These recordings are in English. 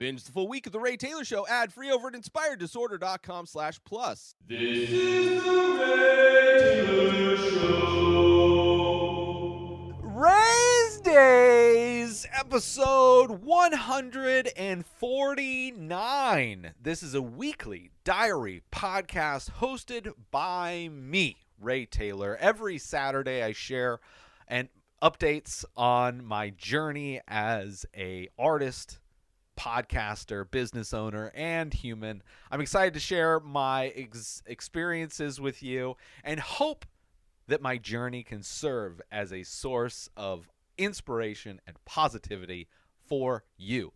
Binge the full week of The Ray Taylor Show ad-free over at inspireddisorder.com/plus. This is The Ray Taylor Show. Rayz Dayz, episode 149. This is a weekly diary podcast hosted by me, Ray Taylor. Every Saturday I share updates on my journey as an artist, podcaster, business owner, and human. I'm excited to share my experiences with you and hope that my journey can serve as a source of inspiration and positivity for you.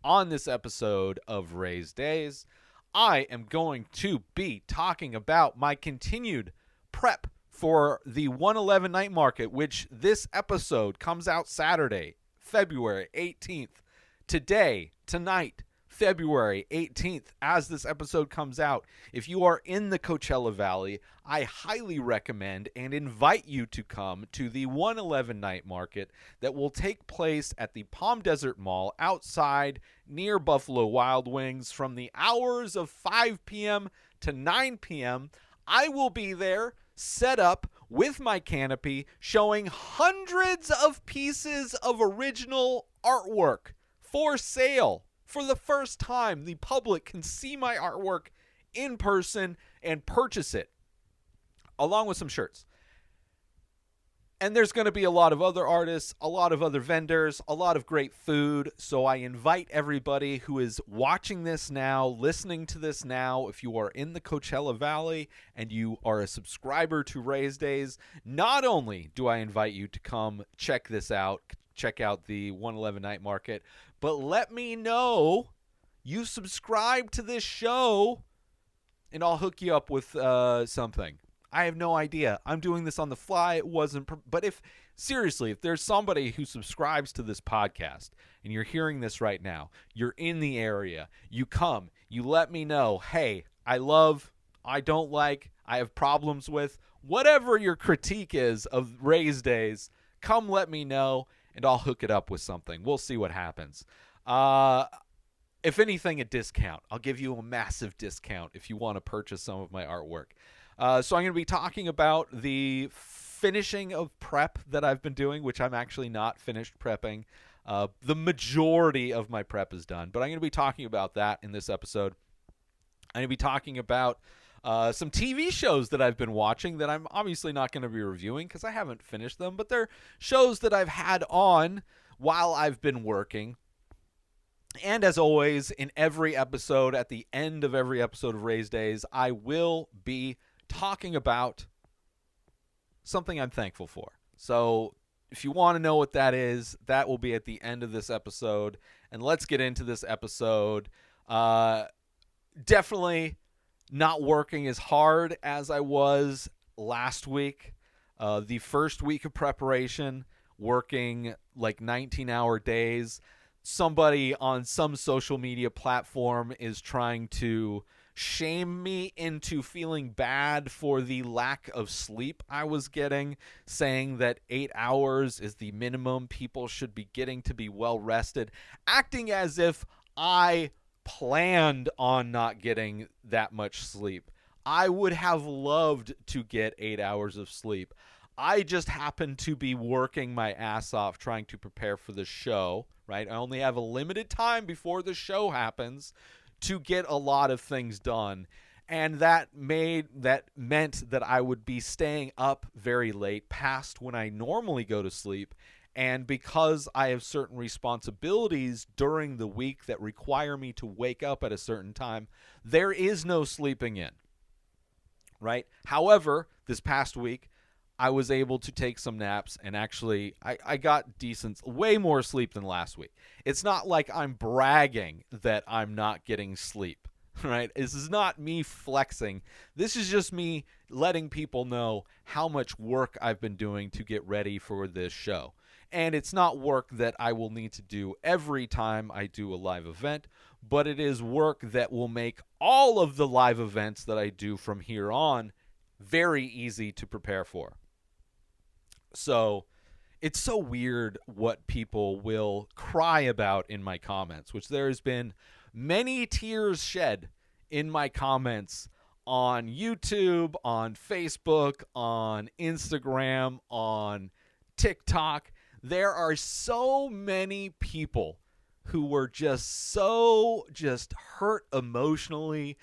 On this episode of Rayz Dayz, I am going to be talking about my continued prep for the 111 night market, which this episode comes out Saturday, February 18th. Tonight, February 18th, as this episode comes out, if you are in the Coachella Valley, I highly recommend and invite you to come to the 111 night market that will take place at the Palm Desert Mall outside near Buffalo Wild Wings from the hours of 5 p.m. to 9 p.m. I will be there set up with my canopy showing hundreds of pieces of original artwork for sale. For the first time, the public can see my artwork in person and purchase it, along with some shirts. And there's going to be a lot of other artists, a lot of other vendors, a lot of great food. So I invite everybody who is watching this now, listening to this now, if you are in the Coachella Valley and you are a subscriber to Rayz Dayz, not only do I invite you to come check this out, check out the 111 night market, but let me know you subscribe to this show and I'll hook you up with something. I have no idea. I'm doing this on the fly. It wasn't, but if there's somebody who subscribes to this podcast and you're hearing this right now, you're in the area, you come, you let me know, hey, I don't like, I have problems with, whatever your critique is of Rayz Dayz, come let me know and I'll hook it up with something. We'll see what happens. If anything, a discount. I'll give you a massive discount if you want to purchase some of my artwork. So I'm going to be talking about the finishing of prep that I've been doing, which I'm actually not finished prepping. The majority of my prep is done, but I'm going to be talking about that in this episode. I'm going to be talking about some TV shows that I've been watching that I'm obviously not going to be reviewing because I haven't finished them, but they're shows that I've had on while I've been working. And as always, in every episode, at the end of every episode of Rayz Dayz, I will be talking about something I'm thankful for. So if you want to know what that is, that will be at the end of this episode. And let's get into this episode. Definitely not working as hard as I was last week. The first week of preparation, working like 19-hour days. Somebody on some social media platform is trying to shame me into feeling bad for the lack of sleep I was getting, saying that 8 hours is the minimum people should be getting to be well rested, acting as if I planned on not getting that much sleep. I would have loved to get 8 hours of sleep. I just happen to be working my ass off trying to prepare for the show, right? I only have a limited time before the show happens to get a lot of things done. And that meant that I would be staying up very late past when I normally go to sleep. And because I have certain responsibilities during the week that require me to wake up at a certain time, there is no sleeping in, right? However, this past week, I was able to take some naps and actually I got way more sleep than last week. It's not like I'm bragging that I'm not getting sleep, right? This is not me flexing. This is just me letting people know how much work I've been doing to get ready for this show. And it's not work that I will need to do every time I do a live event, but it is work that will make all of the live events that I do from here on very easy to prepare for. So it's so weird what people will cry about in my comments, which there has been many tears shed in my comments on YouTube, on Facebook, on Instagram, on TikTok. There are so many people who were just hurt emotionally,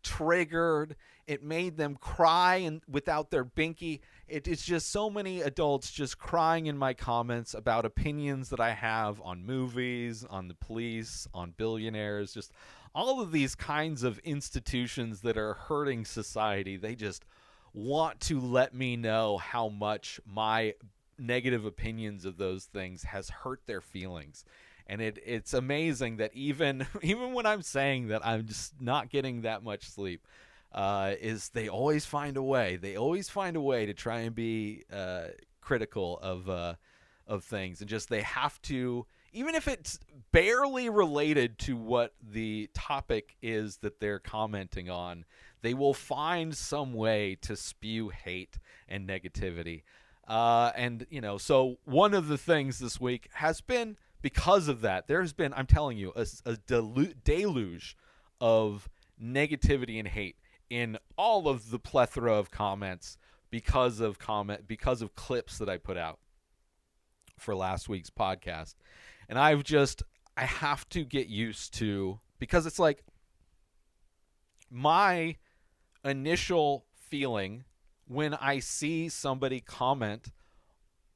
triggered. It made them cry and without their binky. It's just so many adults just crying in my comments about opinions that I have on movies, on the police, on billionaires, just all of these kinds of institutions that are hurting society. They just want to let me know how much my negative opinions of those things has hurt their feelings. And it's amazing that even when I'm saying that I'm just not getting that much sleep, is they always find a way. They always find a way to try and be critical of things, and just they have to, even if it's barely related to what the topic is that they're commenting on, they will find some way to spew hate and negativity. And so one of the things this week has been, because of that, there's been, I'm telling you, a deluge of negativity and hate in all of the plethora of comments because of clips that I put out for last week's podcast. And I have to get used to, because it's like my initial feeling when I see somebody comment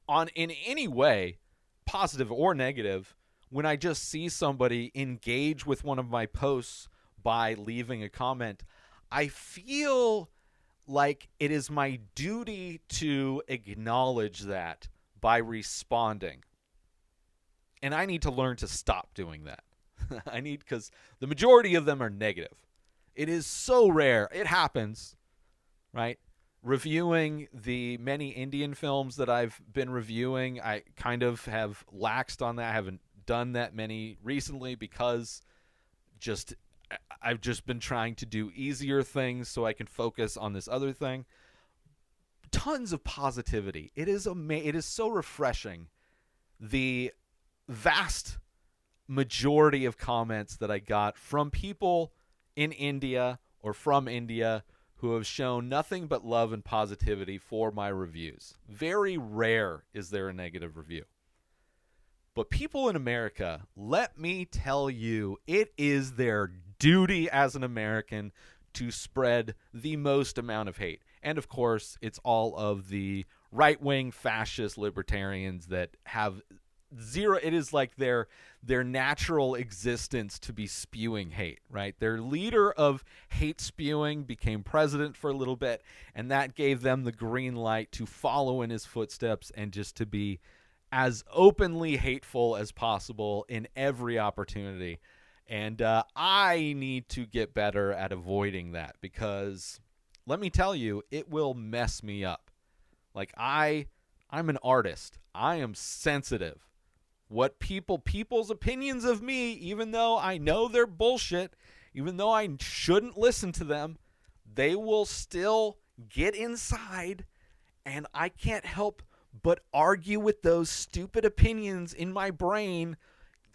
on, in any way, positive or negative, when I just see somebody engage with one of my posts by leaving a comment, I feel like it is my duty to acknowledge that by responding. And I need to learn to stop doing that. Because the majority of them are negative. It is so rare. It happens, right? Reviewing the many Indian films that I've been reviewing, I kind of have laxed on that. I haven't done that many recently because I've just been trying to do easier things so I can focus on this other thing. Tons of positivity. It is so refreshing. The vast majority of comments that I got from people in India or from India who have shown nothing but love and positivity for my reviews. Very rare is there a negative review. But people in America, let me tell you, it is their duty as an American to spread the most amount of hate. And of course, it's all of the right-wing fascist libertarians that have zero. It is like their natural existence to be spewing hate, right? Their leader of hate spewing became president for a little bit, and that gave them the green light to follow in his footsteps and just to be as openly hateful as possible in every opportunity. And I need to get better at avoiding that, because let me tell you, it will mess me up. Like I'm an artist. I am sensitive. What people's opinions of me, even though I know they're bullshit, even though I shouldn't listen to them, they will still get inside, and I can't help but argue with those stupid opinions in my brain.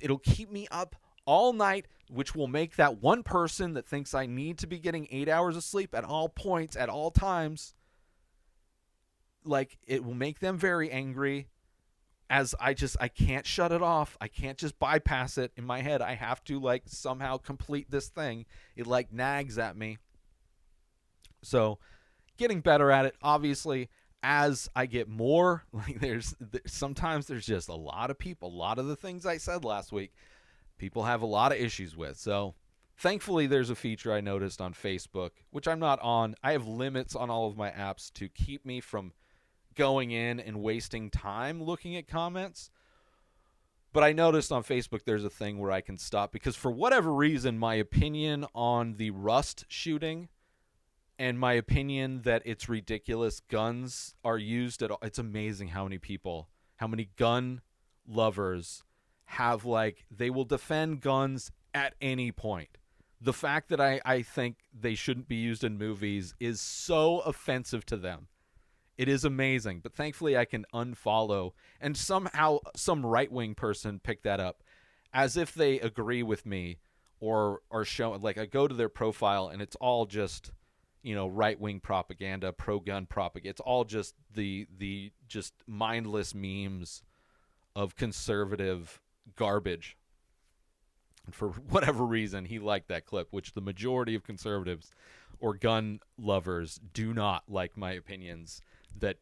It'll keep me up all night, which will make that one person that thinks I need to be getting 8 hours of sleep at all points, at all times, like, it will make them very angry. As I can't shut it off. I can't just bypass it in my head. I have to, like, somehow complete this thing. It, like, nags at me. So, getting better at it. Obviously, as I get more, like, sometimes there's just a lot of people. A lot of the things I said last week, people have a lot of issues with. So, thankfully, there's a feature I noticed on Facebook, which I'm not on. I have limits on all of my apps to keep me from going in and wasting time looking at comments. But I noticed on Facebook there's a thing where I can stop, because for whatever reason, my opinion on the Rust shooting and my opinion that it's ridiculous guns are used at all. It's amazing how many gun lovers have, like, they will defend guns at any point. The fact that I think they shouldn't be used in movies is so offensive to them. It is amazing, but thankfully I can unfollow, and somehow some right-wing person picked that up as if they agree with me or are showing, like, I go to their profile and it's all just, right-wing propaganda, pro-gun propaganda. It's all just the just mindless memes of conservative garbage. And for whatever reason, he liked that clip, which the majority of conservatives or gun lovers do not like my opinions that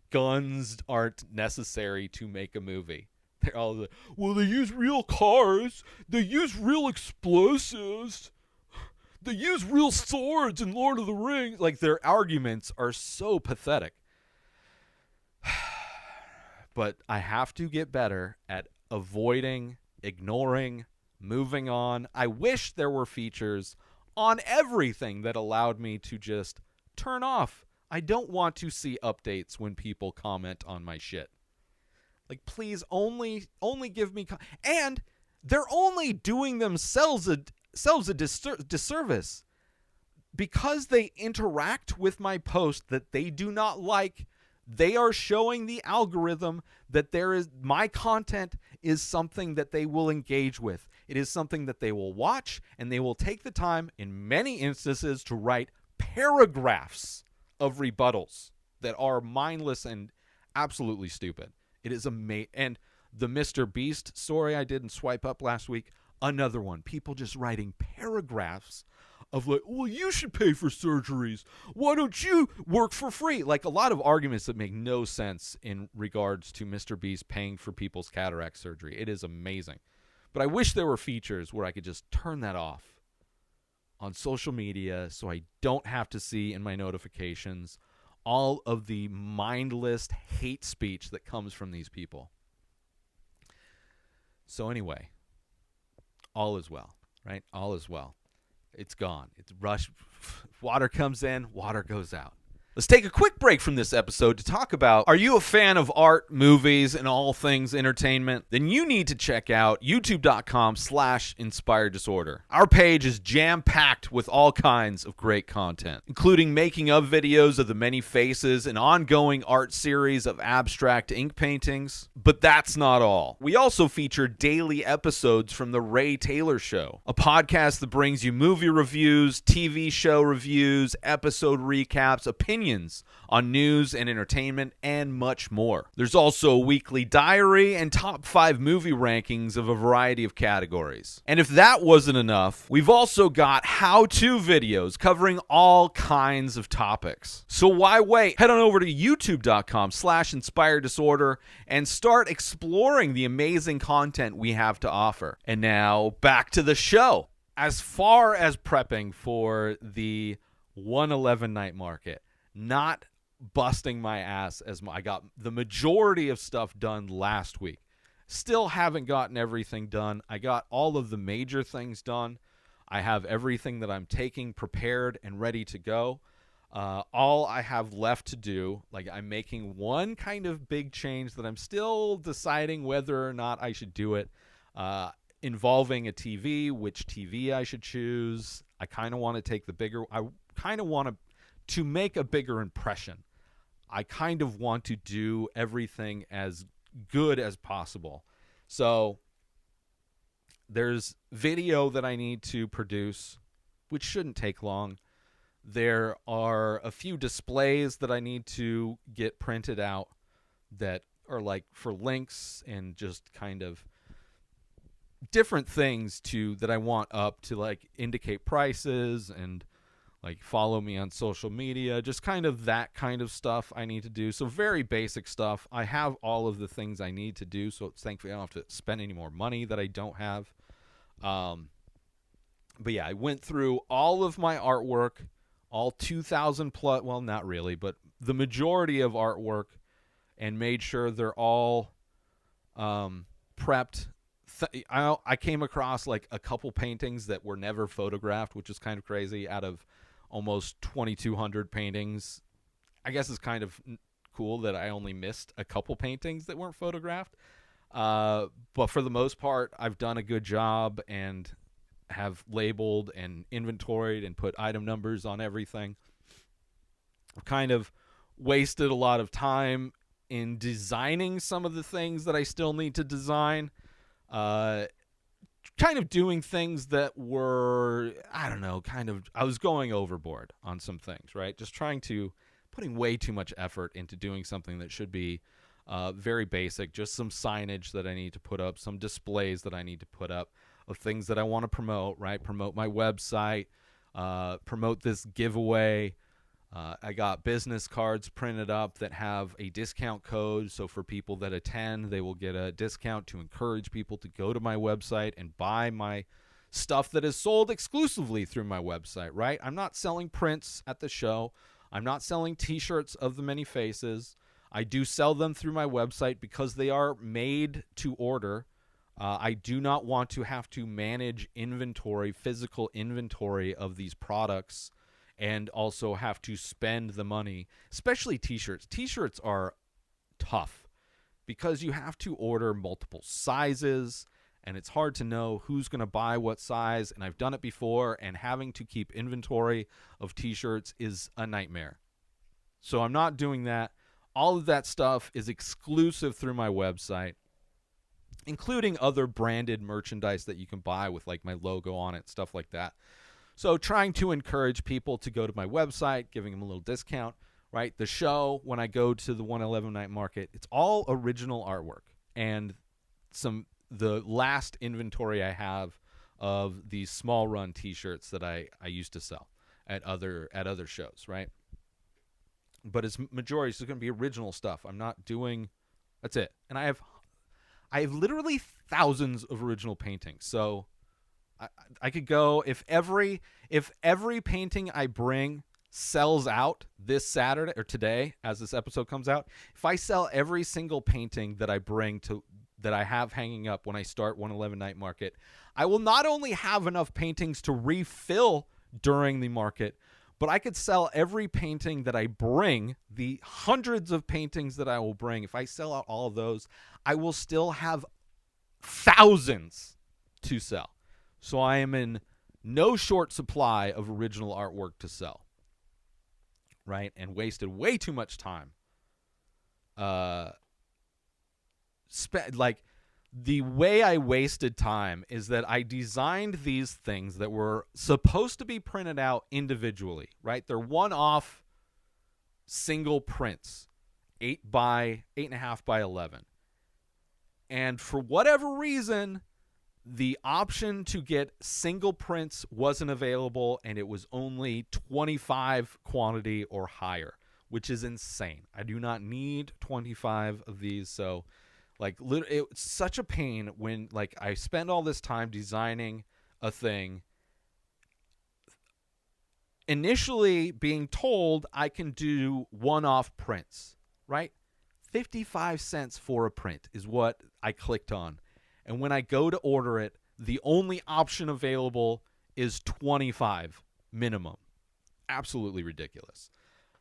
guns aren't necessary to make a movie. They're all like, well, they use real cars, they use real explosives, they use real swords in Lord of the Rings. Like, their arguments are so pathetic. But I have to get better at avoiding, ignoring, moving on. I wish there were features on everything that allowed me to just turn off. I don't want to see updates when people comment on my shit. Like, please only give me and they're only doing themselves a disservice because they interact with my post that they do not like. They are showing the algorithm that my content is something that they will engage with. It is something that they will watch, and they will take the time in many instances to write paragraphs of rebuttals that are mindless and absolutely stupid. It is amazing. And the Mr. Beast story I did in Swipe Up last week, another one. People just writing paragraphs of like, well, you should pay for surgeries. Why don't you work for free? Like, a lot of arguments that make no sense in regards to Mr. Beast paying for people's cataract surgery. It is amazing. But I wish there were features where I could just turn that off on social media so I don't have to see in my notifications all of the mindless hate speech that comes from these people. So anyway, all is well, right? All is well. It's gone. It's rush. Water comes in, water goes out. Let's take a quick break from this episode to talk about, are you a fan of art, movies, and all things entertainment? Then you need to check out youtube.com/inspired disorder. Our page is jam-packed with all kinds of great content, including making of videos of the many faces, an ongoing art series of abstract ink paintings. But that's not all. We also feature daily episodes from The Ray Taylor Show, a podcast that brings you movie reviews, TV show reviews, episode recaps, opinions on news and entertainment, and much more. There's also a weekly diary and top 5 movie rankings of a variety of categories. And if that wasn't enough, we've also got how-to videos covering all kinds of topics. So why wait? Head on over to youtube.com/inspired disorder and start exploring the amazing content we have to offer. And now back to the show. As far as prepping for the 111 night market, not busting my ass as I got the majority of stuff done last week. Still haven't gotten everything done. I got all of the major things done. I have everything that I'm taking prepared and ready to go. All I have left to do, like, I'm making one kind of big change that I'm still deciding whether or not I should do it, involving a TV, which TV I should choose. I kind of want to take the bigger, I kind of want to make a bigger impression. I kind of want to do everything as good as possible. So there's video that I need to produce, which shouldn't take long. There are a few displays that I need to get printed out that are like for links and just kind of different things that I want up to, like, indicate prices and like follow me on social media, just kind of that kind of stuff I need to do. So very basic stuff. I have all of the things I need to do, so thankfully I don't have to spend any more money that I don't have. But yeah, I went through all of my artwork, all 2,000 plus, well, not really, but the majority of artwork, and made sure they're all prepped. I came across like a couple paintings that were never photographed, which is kind of crazy. Out of almost 2,200 paintings, I guess it's kind of cool that I only missed a couple paintings that weren't photographed. But for the most part, I've done a good job and have labeled and inventoried and put item numbers on everything. I've kind of wasted a lot of time in designing some of the things that I still need to design. Kind of doing things that were, I don't know, I was going overboard on some things, right? Just putting way too much effort into doing something that should be very basic, just some signage that I need to put up, some displays that I need to put up of things that I want to promote, right? Promote my website, promote this giveaway. I got business cards printed up that have a discount code. So for people that attend, they will get a discount to encourage people to go to my website and buy my stuff that is sold exclusively through my website, right? I'm not selling prints at the show. I'm not selling t-shirts of the many faces. I do sell them through my website because they are made to order. I do not want to have to manage inventory, physical inventory of these products, and also have to spend the money, especially t-shirts. T-shirts are tough because you have to order multiple sizes, and it's hard to know who's going to buy what size, and I've done it before, and having to keep inventory of t-shirts is a nightmare. So I'm not doing that. All of that stuff is exclusive through my website, including other branded merchandise that you can buy with like my logo on it, stuff like that. So trying to encourage people to go to my website, giving them a little discount, right? The show, when I go to the 111 Night Market, it's all original artwork. And the last inventory I have of these small run t-shirts that I used to sell at other shows, right? But its majority is going to be original stuff. I'm not doing, that's it. And I have literally thousands of original paintings. So I could go, if every painting I bring sells out this Saturday or today as this episode comes out, if I sell every single painting that I bring that I have hanging up when I start 111 Night Market, I will not only have enough paintings to refill during the market, but I could sell every painting that I bring, the hundreds of paintings that I will bring. If I sell out all of those, I will still have thousands to sell. So I am in no short supply of original artwork to sell, right? And wasted way too much time. The way I wasted time is that I designed these things that were supposed to be printed out individually, right? They're one-off single prints, 8.5 by 11. And for whatever reason, the option to get single prints wasn't available, and it was only 25 quantity or higher, which is insane. I do not need 25 of these, so it's such a pain when I spend all this time designing a thing, initially being told I can do one-off prints, right? 55 cents for a print is what I clicked on. And when I go to order it, the only option available is 25 minimum. Absolutely ridiculous.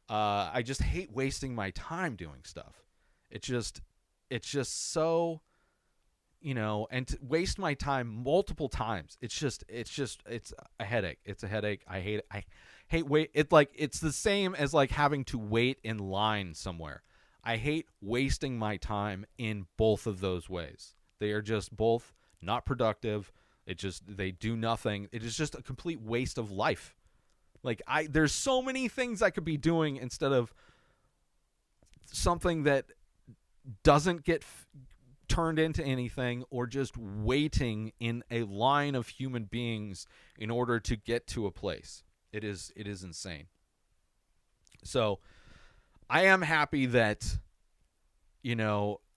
I just hate wasting my time doing stuff. It's just so, and to waste my time multiple times. It's a headache. It's a headache. I hate wait. It's the same as having to wait in line somewhere. I hate wasting my time in both of those ways. They are just both not productive. They do nothing. It is just a complete waste of life. There's so many things I could be doing instead of something that doesn't get turned into anything, or just waiting in a line of human beings in order to get to a place. It is insane. So I am happy that,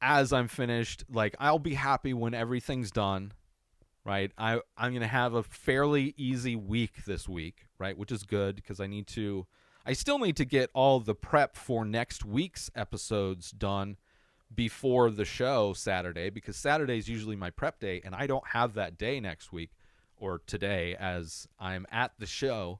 as I'm finished, I'll be happy when everything's done, right? I'm going to have a fairly easy week this week, right? Which is good because I still need to get all the prep for next week's episodes done before the show Saturday, because Saturday is usually my prep day, and I don't have that day next week or today as I'm at the show.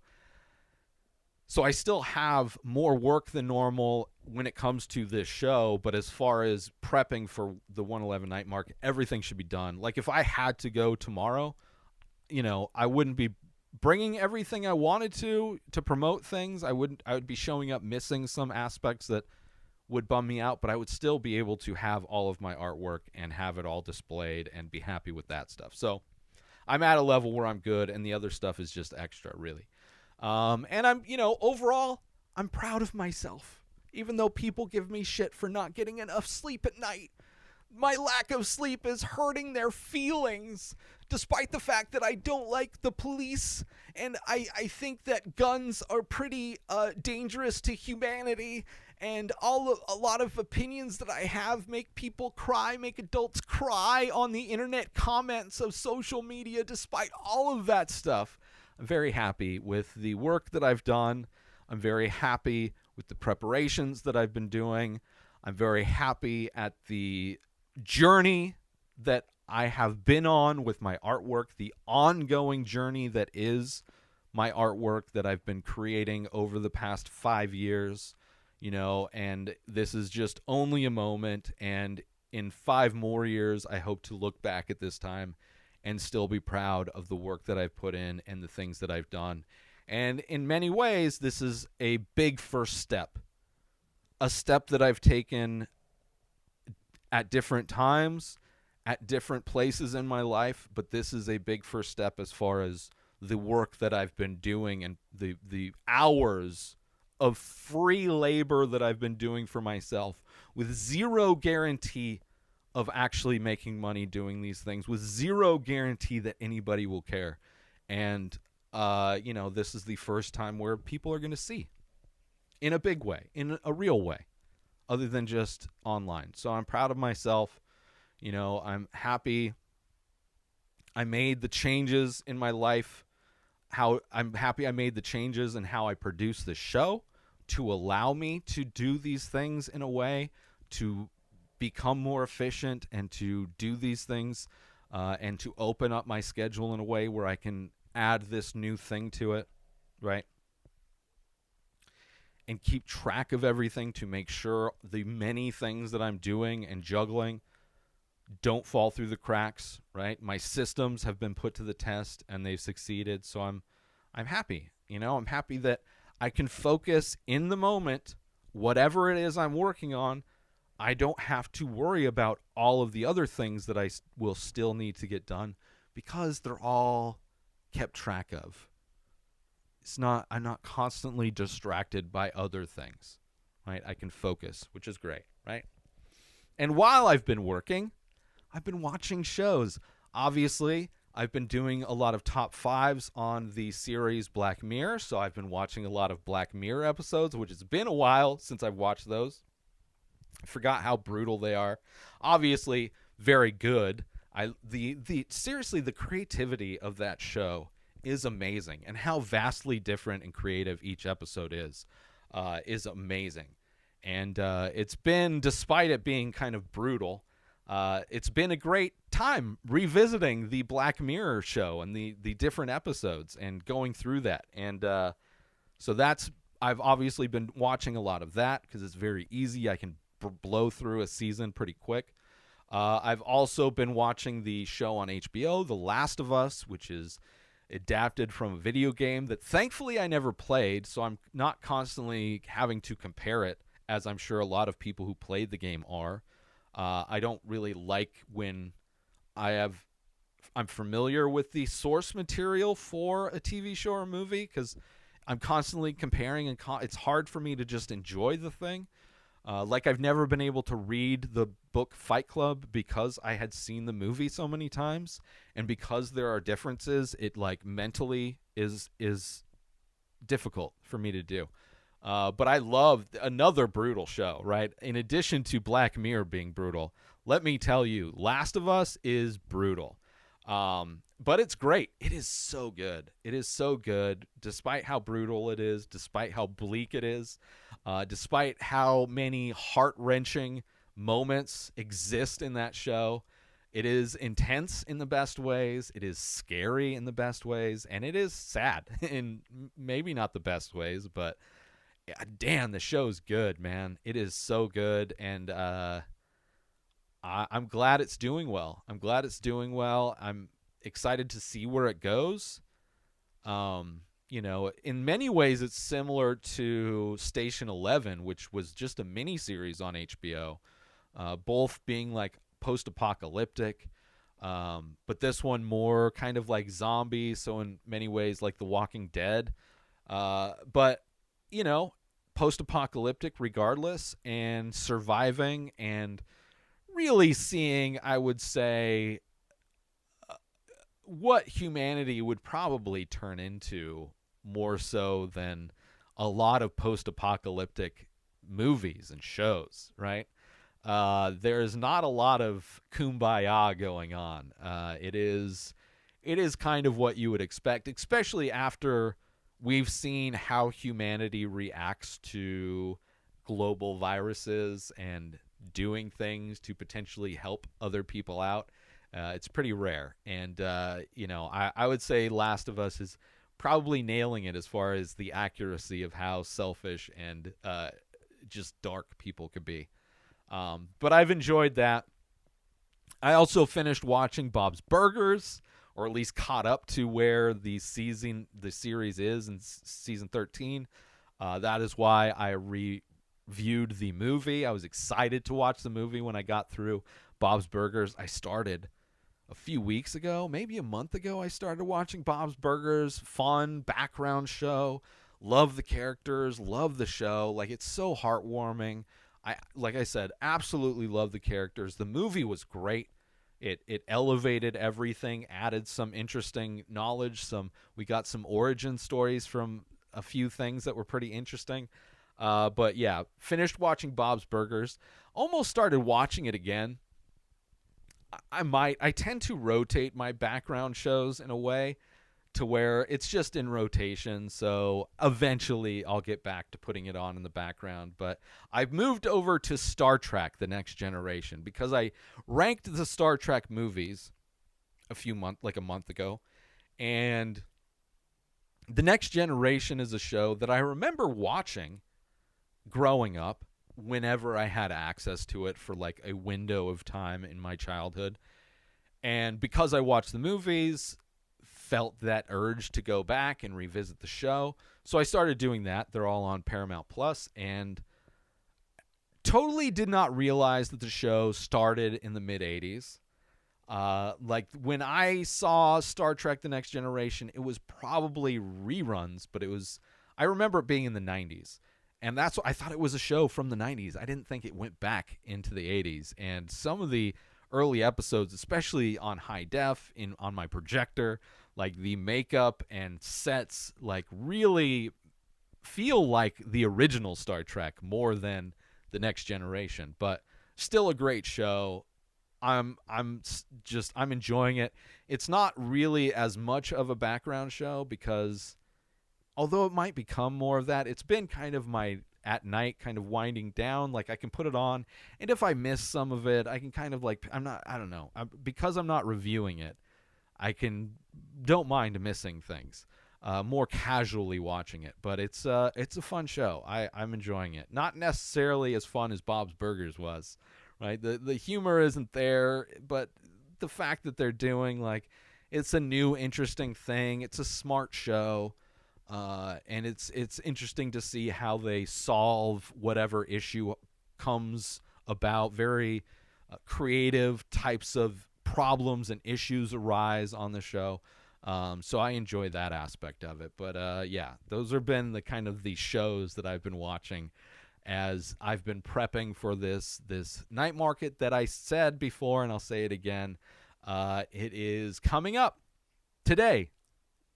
So I still have more work than normal when it comes to this show, but as far as prepping for the 111 Night Market, everything should be done. If I had to go tomorrow, I wouldn't be bringing everything I wanted to promote things. I would be showing up missing some aspects that would bum me out, but I would still be able to have all of my artwork and have it all displayed and be happy with that stuff. So I'm at a level where I'm good, and the other stuff is just extra, really. And I'm, overall, I'm proud of myself. Even though people give me shit for not getting enough sleep at night, my lack of sleep is hurting their feelings, despite the fact that I don't like the police, and I think that guns are pretty dangerous to humanity, and a lot of opinions that I have make people cry, make adults cry on the internet comments of social media. Despite all of that stuff, I'm very happy with the work that I've done. I'm very happy with the preparations that I've been doing. I'm very happy at the journey that I have been on with my artwork, the ongoing journey that is my artwork that I've been creating over the past 5 years, and this is just only a moment, and in 5 more years, I hope to look back at this time and still be proud of the work that I've put in and the things that I've done. And in many ways, this is a big first step, a step that I've taken at different times, at different places in my life, but this is a big first step as far as the work that I've been doing and the hours of free labor that I've been doing for myself with zero guarantee of actually making money doing these things, with zero guarantee that anybody will care. And, this is the first time where people are going to see in a big way, in a real way, other than just online. So I'm proud of myself. I'm happy I made the changes in my life. I'm happy I made the changes in how I produce the show to allow me to do these things in a way to become more efficient and to do these things and to open up my schedule in a way where I can add this new thing to it, right? And keep track of everything to make sure the many things that I'm doing and juggling don't fall through the cracks, right? My systems have been put to the test and they've succeeded, so I'm happy. I'm happy that I can focus in the moment, whatever it is I'm working on. I don't have to worry about all of the other things that I will still need to get done because they're all kept track of. I'm not constantly distracted by other things, right? I can focus, which is great, right? And while I've been working, I've been watching shows. Obviously, I've been doing a lot of top 5s on the series Black Mirror, so I've been watching a lot of Black Mirror episodes, which has been a while since I've watched those. I forgot how brutal they are. Obviously, very good. Seriously, the creativity of that show is amazing, and how vastly different and creative each episode is amazing. And it's been, despite it being kind of brutal, it's been a great time revisiting the Black Mirror show and the different episodes and going through that. And so I've obviously been watching a lot of that because it's very easy. I can blow through a season pretty quick. I've also been watching the show on HBO, The Last of Us, which is adapted from a video game that thankfully I never played, so I'm not constantly having to compare it, as I'm sure a lot of people who played the game are. I don't really like when I'm familiar with the source material for a TV show or a movie because I'm constantly comparing, and it's hard for me to just enjoy the thing. Like I've never been able to read the book Fight Club because I had seen the movie so many times, and because there are differences, it like mentally is difficult for me to do. But I love another brutal show, right? In addition to Black Mirror being brutal, let me tell you, Last of Us is brutal. But it's great. It is so good. It is so good, despite how brutal it is, despite how bleak it is, despite how many heart-wrenching moments exist in that show. It is intense in the best ways. It is scary in the best ways. And it is sad in maybe not the best ways, but damn, the show's good, man. It is so good. And I'm glad it's doing well. I'm excited to see where it goes. In many ways, it's similar to Station 11, which was just a miniseries on HBO, both being like post-apocalyptic, but this one more kind of like zombie, so in many ways like The Walking Dead, but you know, post-apocalyptic regardless, and surviving and really seeing, I would say, what humanity would probably turn into more so than a lot of post-apocalyptic movies and shows, right? There's not a lot of kumbaya going on. It is kind of what you would expect, especially after we've seen how humanity reacts to global viruses and doing things to potentially help other people out. It's pretty rare. And, I would say Last of Us is probably nailing it as far as the accuracy of how selfish and just dark people could be. But I've enjoyed that. I also finished watching Bob's Burgers, or at least caught up to where the series is in season 13. That is why I reviewed the movie. I was excited to watch the movie when I got through Bob's Burgers. I started a few weeks ago, maybe a month ago. I started watching Bob's Burgers. Fun background show. Love the characters. Love the show. Like, it's so heartwarming. Like I said, absolutely love the characters. The movie was great. It elevated everything, added some interesting knowledge. We got some origin stories from a few things that were pretty interesting. But yeah, finished watching Bob's Burgers. Almost started watching it again. I tend to rotate my background shows in a way to where it's just in rotation, so eventually I'll get back to putting it on in the background. But I've moved over to Star Trek: The Next Generation because I ranked the Star Trek movies a month ago, and The Next Generation is a show that I remember watching growing up whenever I had access to it for like a window of time in my childhood. And because I watched the movies, felt that urge to go back and revisit the show. So I started doing that. They're all on Paramount Plus, and totally did not realize that the show started in the mid-'80s. Like, when I saw Star Trek: The Next Generation, it was probably reruns, but I remember it being in the 90s. And that's what I thought it was a show from the 90s. I didn't think it went back into the 80s. And some of the early episodes, especially on high def on my projector, like the makeup and sets, like really feel like the original Star Trek more than The Next Generation. But still a great show. I'm enjoying it. It's not really as much of a background show because although it might become more of that, it's been kind of my at night kind of winding down. Like, I can put it on, and if I miss some of it, I can kind of like, because I'm not reviewing it, don't mind missing things, more casually watching it. But it's a fun show. I'm enjoying it. Not necessarily as fun as Bob's Burgers was, right? The humor isn't there, but the fact that they're doing, like, it's a new interesting thing. It's a smart show. And it's interesting to see how they solve whatever issue comes about. Very creative types of problems and issues arise on the show. So I enjoy that aspect of it. But yeah, those have been the kind of the shows that I've been watching as I've been prepping for this night market that I said before, and I'll say it again. It is coming up today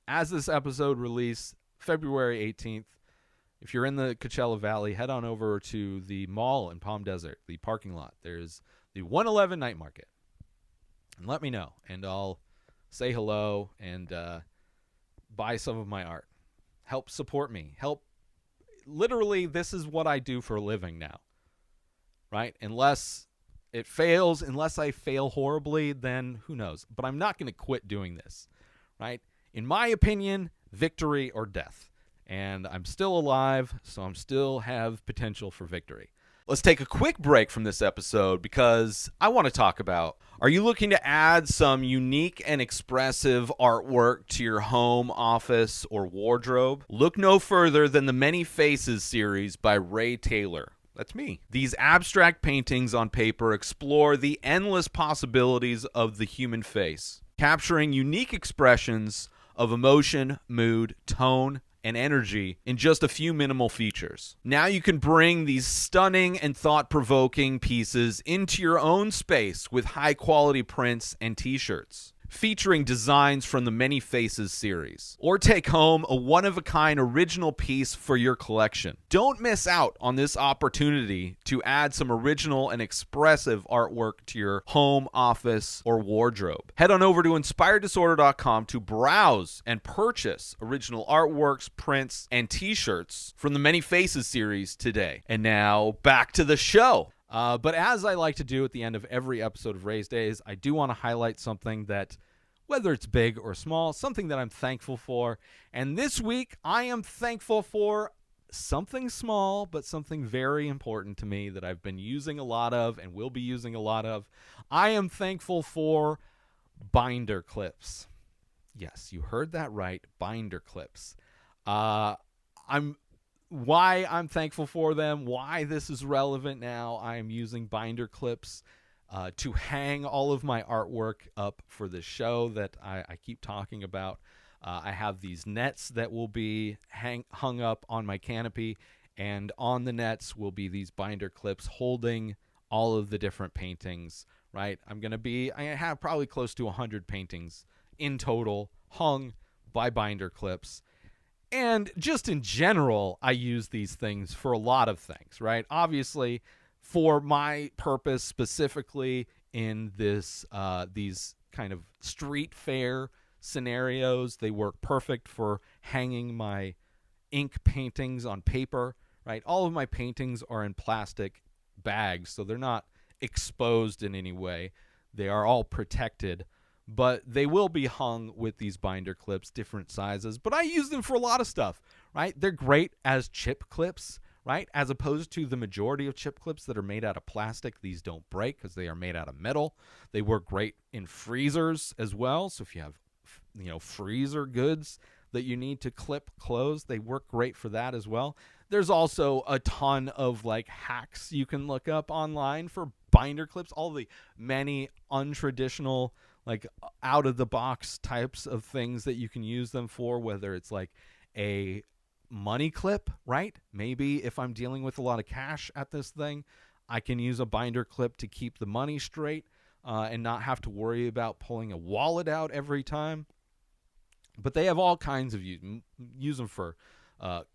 as this episode released, February 18th. If you're in the Coachella Valley, head on over to the mall in Palm Desert, the parking lot. There's the 111 Night Market. And let me know, and I'll say hello and buy some of my art. Help support me. Literally, this is what I do for a living now, right? Unless it fails, unless I fail horribly, then who knows? But I'm not going to quit doing this, right? In my opinion, victory or death. And I'm still alive, so I'm still have potential for victory. Let's take a quick break from this episode because I want to talk about, are you looking to add some unique and expressive artwork to your home, office, or wardrobe? Look no further than the Many Faces series by Ray Taylor. That's me. These abstract paintings on paper explore the endless possibilities of the human face, capturing unique expressions of emotion, mood, tone, and energy in just a few minimal features. Now you can bring these stunning and thought-provoking pieces into your own space with high-quality prints and t-shirts, featuring designs from the Many Faces series. Or take home a one-of-a-kind original piece for your collection. Don't miss out on this opportunity to add some original and expressive artwork to your home, office, or wardrobe. Head on over to inspireddisorder.com to browse and purchase original artworks, prints, and t-shirts from the Many Faces series today. And now, back to the show. But as I like to do at the end of every episode of Rayz Dayz, I do want to highlight something that, whether it's big or small, something that I'm thankful for. And this week, I am thankful for something small, but something very important to me that I've been using a lot of and will be using a lot of. I am thankful for binder clips. Yes, you heard that right, binder clips. Why I'm thankful for them, why this is relevant now. I am using binder clips to hang all of my artwork up for the show that I keep talking about. I have these nets that will be hung up on my canopy, and on the nets will be these binder clips holding all of the different paintings, right? I have probably close to 100 paintings in total hung by binder clips. And just in general, I use these things for a lot of things, right? Obviously, for my purpose specifically in these kind of street fair scenarios, they work perfect for hanging my ink paintings on paper, right? All of my paintings are in plastic bags, so they're not exposed in any way. They are all protected. But they will be hung with these binder clips, different sizes. But I use them for a lot of stuff, right? They're great as chip clips, right? As opposed to the majority of chip clips that are made out of plastic. These don't break because they are made out of metal. They work great in freezers as well. So if you have, freezer goods that you need to clip clothes, they work great for that as well. There's also a ton of hacks you can look up online for binder clips, all the many untraditional out of the box types of things that you can use them for, whether it's a money clip, right? Maybe if I'm dealing with a lot of cash at this thing, I can use a binder clip to keep the money straight and not have to worry about pulling a wallet out every time. But they have all kinds of use them for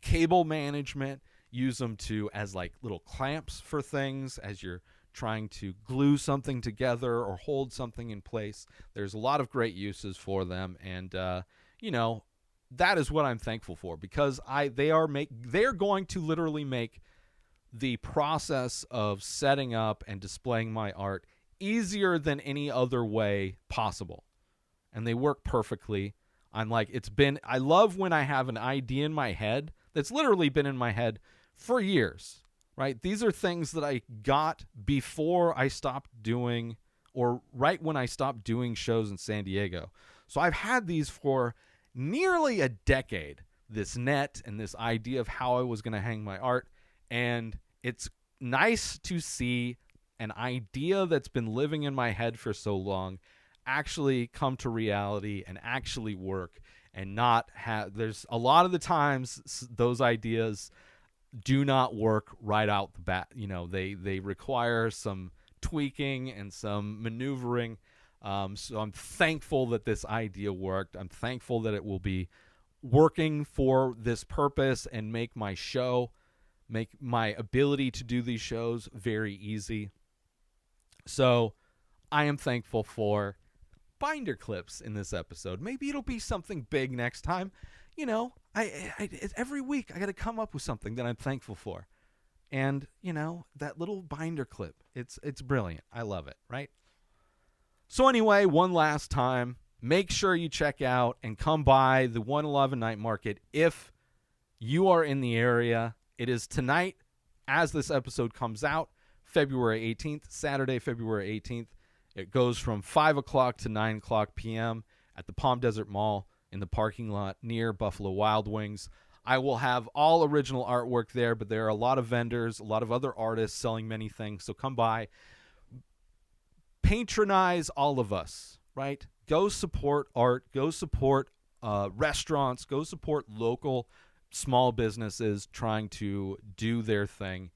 cable management, use them as little clamps for things as you're trying to glue something together or hold something in place. There's a lot of great uses for them, and that is what I'm thankful for, because they're going to literally make the process of setting up and displaying my art easier than any other way possible. And they work perfectly. I love when I have an idea in my head that's literally been in my head for years. Right? These are things that I got before I stopped doing, or right when I stopped doing shows in San Diego. So I've had these for nearly a decade, this net and this idea of how I was going to hang my art. And it's nice to see an idea that's been living in my head for so long actually come to reality and actually work, and not have, there's a lot of the times those ideas do not work right out the bat. They require some tweaking and some maneuvering. So I'm thankful that this idea worked. I'm thankful that it will be working for this purpose and make my ability to do these shows very easy. So I am thankful for binder clips in this episode. Maybe it'll be something big next time. Every week I got to come up with something that I'm thankful for. And, that little binder clip, it's brilliant. I love it, right? So anyway, one last time, make sure you check out and come by the 111 Night Market if you are in the area. It is tonight as this episode comes out, February 18th, Saturday, February 18th, it goes from 5 o'clock to 9 o'clock p.m. at the Palm Desert Mall in the parking lot near Buffalo Wild Wings. I will have all original artwork there, but there are a lot of vendors, a lot of other artists selling many things, so come by. Patronize all of us, right? Go support art, go support restaurants, go support local small businesses trying to do their thing,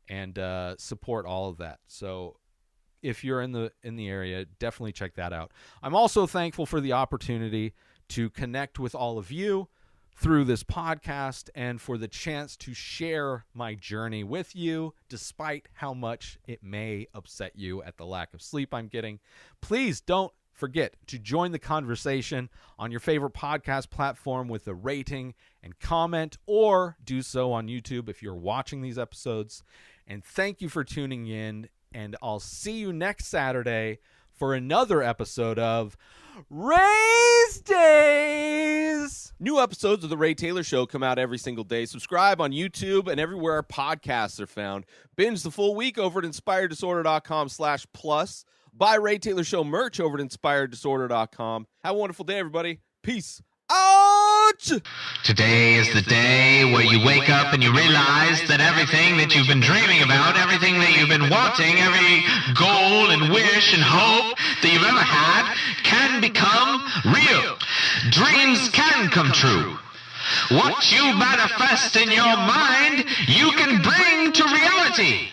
and support all of that. So if you're in the area, definitely check that out. I'm also thankful for the opportunity to connect with all of you through this podcast and for the chance to share my journey with you, despite how much it may upset you at the lack of sleep I'm getting. Please don't forget to join the conversation on your favorite podcast platform with a rating and comment, or do so on YouTube if you're watching these episodes. And thank you for tuning in, and I'll see you next Saturday for another episode of Rayz Dayz. New episodes of The Ray Taylor Show come out every single day. Subscribe on YouTube and everywhere our podcasts are found. Binge the full week over at inspireddisorder.com/plus. Buy Ray Taylor Show merch over at inspireddisorder.com. Have a wonderful day, everybody. Peace out! Today is the day where you wake up and you realize that everything that you've been dreaming about, everything that you've been wanting, every goal and wish and hope that you've ever had can become real. Dreams can come true. What you manifest in your mind, you can bring to reality.